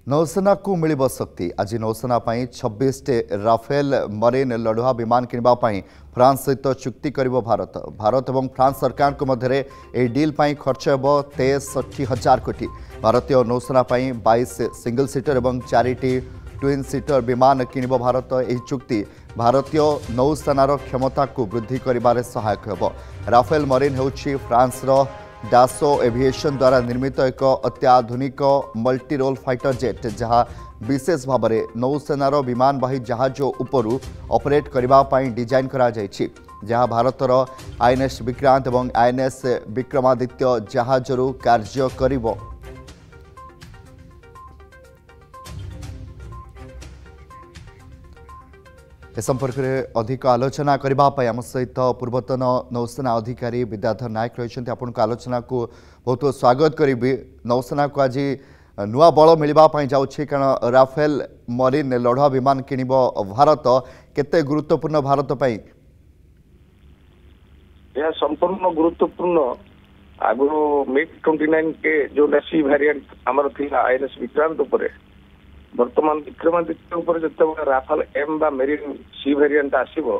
नौसेना को मिलिब शक्ति आज नौसेना 26 राफेल मरीन लड़ुआ विमान किणवाई फ्रांस सहित चुक्ति करिबो भारत और फ्रांस सरकार को मध्य ए डील खर्च होब 63,000 कोटी। भारतीय नौसेना 22 सिंगल सीटर और 4टी ट्विन सीटर विमान किणव भारत। यह चुक्ति भारतीय नौसेनार क्षमता को वृद्धि करिबारे सहायक होब। राफेल मरीन होछि फ्रांस डासो एविएशन द्वारा निर्मित एक अत्याधुनिक मल्टी रोल फाइटर जेट जहां विशेष भाव में नौसेनार विमानवाही जहाज उपरू ऑपरेट करने डिजाइन करा जायछि, जहां भारतर आईएनएस विक्रांत और आईएनएस विक्रमादित्य जहाजरू कार्य करिबो। ए संपर्क में अधिक आलोचना करने आम सहित पूर्वतन नौसेना अधिकारी विद्याधर नायक रही। आपन को आलोचना को बहुत स्वागत करी। नौसेना को आज नुआ बल मिलवाई जाऊँगी कारण राफेल मरीन लड़ुआ विमान किणव भारत केते गुरुत्वपूर्ण भारत पाई? यह संपूर्ण गुरुत्वपूर्ण आगु मिग 29 के जो सी वेरिएंट आमर थिला आईएनएस विक्रांत उपरे वर्तमान विक्रमादित्य उपर जते राफेल एम बा मेरीन सी वेरिएंट आसीबो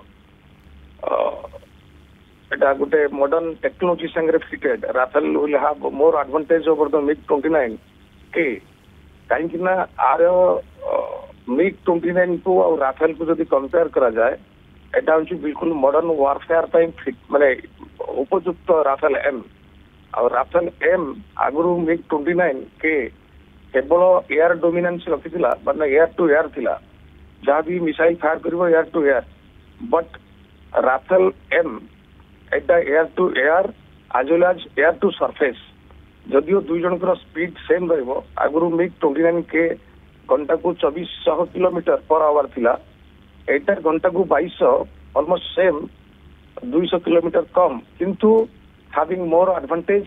एटा गुटे मॉडर्न टेक्नोलॉजी संगे fitted Rafale will have more advantage over the MiG 29 के काहे ना आर मिग 29 को और राफेल को जदी कंपेयर करा जाए एटा होची बिल्कुल मॉडर्न वारफेयर टाइम फिट माने उपयुक्त राफेल एम और राफेल एम आगुरु मिग 29 के केवल एयर डोमिनेंस रखी माने एयर टू एयर थिला जहाँ भी मिसाइल फायर करिवो air to air but Rafale M एटा air to air as well as air to surface जदियो दुई जनकर स्पीड सेम रहिबो आगुरु मिग 29 के घंटा को 2400 किलोमीटर पर आवर थिला एटा घंटा को 2200 ऑलमोस्ट सेम 200 किलोमीटर कम किंतु हैविंग मोर एडवांटेज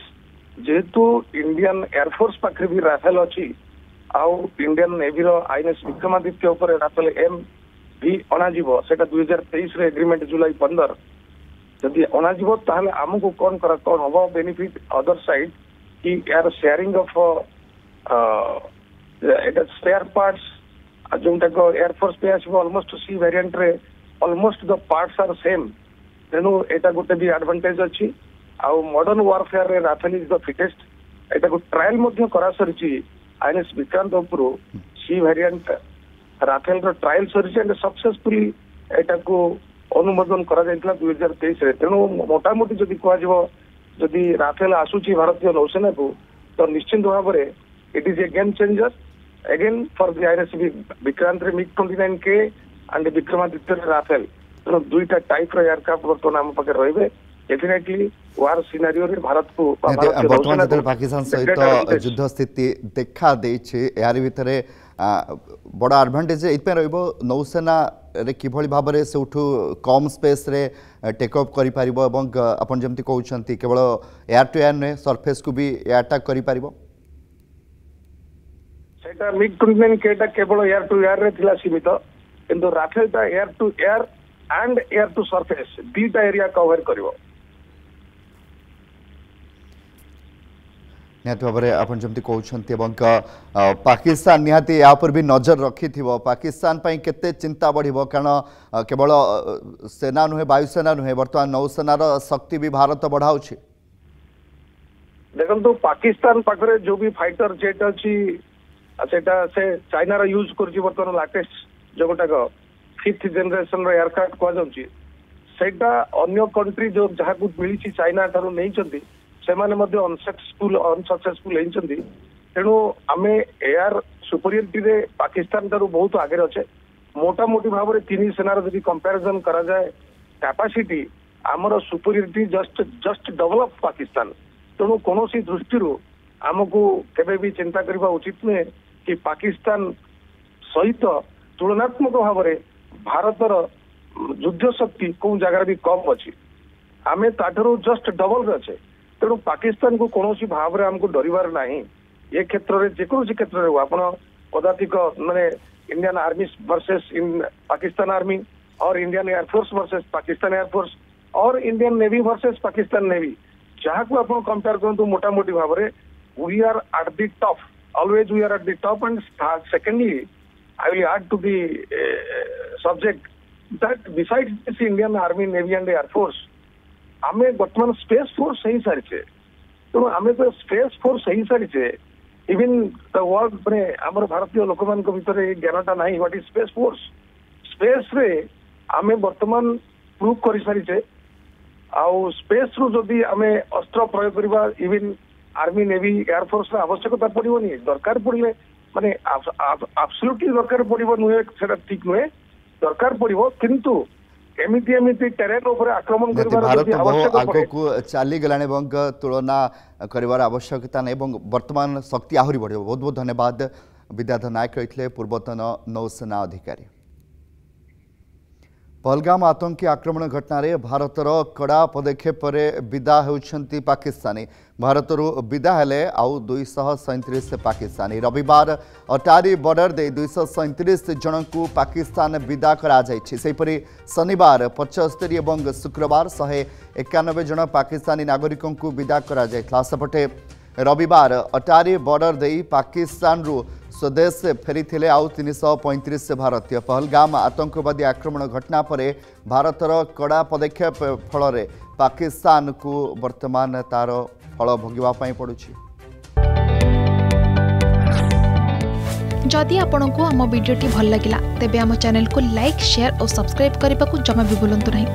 जेहेतु इंडियन एयरफोर्स पाखे भी राफेल अच्छी आउ इंडियन नेवी रो आईएनएस विक्रमादित्य उपर राफेल एम भी अणाजिबो सेटा 2023 रे एग्रीमेंट जुलाई 15 जदि अणाजिबो ताहले हमको कौन हबो बेनिफिट अदर साइड कि यार शेयरिंग ऑफ एटा स्पेयर पार्ट्स जोंटा को एयरफोर्स पे आसीबो ऑलमोस्ट सी वेरिएंट रे almost the parts are same तेनु एटा गोटे भी एडवांटेज अच्छी आउ मॉडर्न वारफेयर रे राफेल इज द फिटेस्ट एटा को ट्रायल मध्य करा सरची आईएनएस विक्रांत उपरो सी वेरिएंट राफेल रो ट्रायल सरची एंड सक्सेसफुली एटा को अनुमोदन करा जायतला 2023 रे तेनु मोटा मोटी जदी कोआ जबो जदी राफेल आसुची भारतीय नौसेना को तो निश्चित भाव में it is a game changer again for the INS Vikrant रे मिग 29 के एंड विक्रमादित्य राफेल तेनु दुईटा टाइप रो एयरक्राफ्ट वर्तमान हम पाके रहिबे डेफिनेटली वार सिनारियो रे भारत को वर्तमान जो पाकिस्तान सहित युद्ध स्थिति देखा देछि यार भितर बड़ा एडवांटेज इतपे रहइबो नौसेना रे किभली भाव रे से उठू कम स्पेस रे टेक ऑफ करि पारिबो एवं अपन जेमति कहउछंती केवल एयर टू एयर ने सरफेस को भी अटैक करि पारिबो सेटा मिग 29 केटा केवल एयर टू एयर रे थिला सीमित किंतु राफेल ता air to air and air to surface दीटा एरिया कवर करिवो निहाती भाव में आप जमी कहते पाकिस्तान निहाती या पर भी नजर रखि पाकिस्तान केते चिंता बढ़िबो कारण केवल सेना नुहे वायुसेना नुहे वर्तमान नौसेनार शक्ति भी भारत बढ़ाऊँ देखो पाकिस्तान पाखे जो भी फाइटर जेट अच्छी सेटा से चाइना यूज कर बर्तमान लाटेस्ट जो गोटाक 5th जनरेशन एयरक्राफ्ट कहुटा अन्य कंट्री जो जहाँ को मिली चाइना ठार नहीं अनसक्सेसफुल होती तेणु आम एयर सुपरियरिटी रे पाकिस्तान ठार बहुत आगे अच्छे मोटा मोटी भाव में तीन सेनार जब कंपेरिजन करा जाए कैपेसिटी आमर सुपरियरिटी जस्ट डेवलप पाकिस्तान तेणु कौन दृष्टि आमको केबे भी चिंता करने उचित नुहे कि पाकिस्तान सहित तुलनात्मक भाव में भारतर युद्ध शक्ति कौ जगार भी कम अच्छी आम ताठू जस्ट डबल अच्छे तेणु पाकिस्तान को कौन भाव में आमको डरबार ना ये क्षेत्र में जेकोसी क्षेत्र में आप पदातिक माने Indian army versus in Pakistan army और Indian air force versus Pakistan air force और Indian navy versus Pakistan navy जहाँ को आप कंपेयर करूँ मोटा मोटी भाव में we are at the top always we are at the top. And secondly, I will add to the subject that besides this Indian Army, Navy and Air Force, आमे वर्तमान स्पेस फोर्स ही सारी तो आमे तो स्पेस फोर्स ही सारी even the world माने हमर भारतीय लोक मान को भीतर ज्ञानटा नाही what is space force space रे आमे वर्तमान प्रूव करि सारी आउ स्पेस रु जदि आमे अस्त्र प्रयोग करबा even army navy air force रा आवश्यकता पड़िबोनी दरकार पड़िले माने एब्सोल्युटली दरकार पड़िबो नुहे सेटा ठीक नुहे दरकार पड़िबो किंतु एमिति एमिति टेरेन ऊपर आक्रमण करबार भारत बहुत आगो को चली गलाने एवं तुलना करिवार आवश्यकता नहीं एवं वर्तमान शक्ति आहुरी बढ़िबो। बहुत बहुत धन्यवाद विद्याधर नायक रहितले पूर्वतन नौसेना अधिकारी। पहलगाम आतंकी आक्रमण घटना रे भारतर कड़ा पदक्षेप विदा होउछंती पाकिस्तानी भारतर विदा हेले आउ 237 पाकिस्तानी रविवार अटारी बॉर्डर दे 237 जन को पाकिस्तान विदा करा जायछि। सेपरि शनिवार 75 एवं शुक्रवार 191 जन पाकिस्तानी नागरिकों को विदा करा जायथला। सेपटे रविवार अटारी बॉर्डर दे पाकिस्तान रु स्वदेश फेरी थे आउ 335 भारतीय। पहलगाम आतंकवादी आक्रमण घटना पर भारतर कड़ा पदक्षेप फल पाकिस्तान को वर्तमान तार फल भोगवाई पड़ुछि। जदि आपंक आम भिडी भल लगा तेब आम चैनल को लाइक शेयर और सब्सक्राइब करने को जमा भी भूलु नहीं।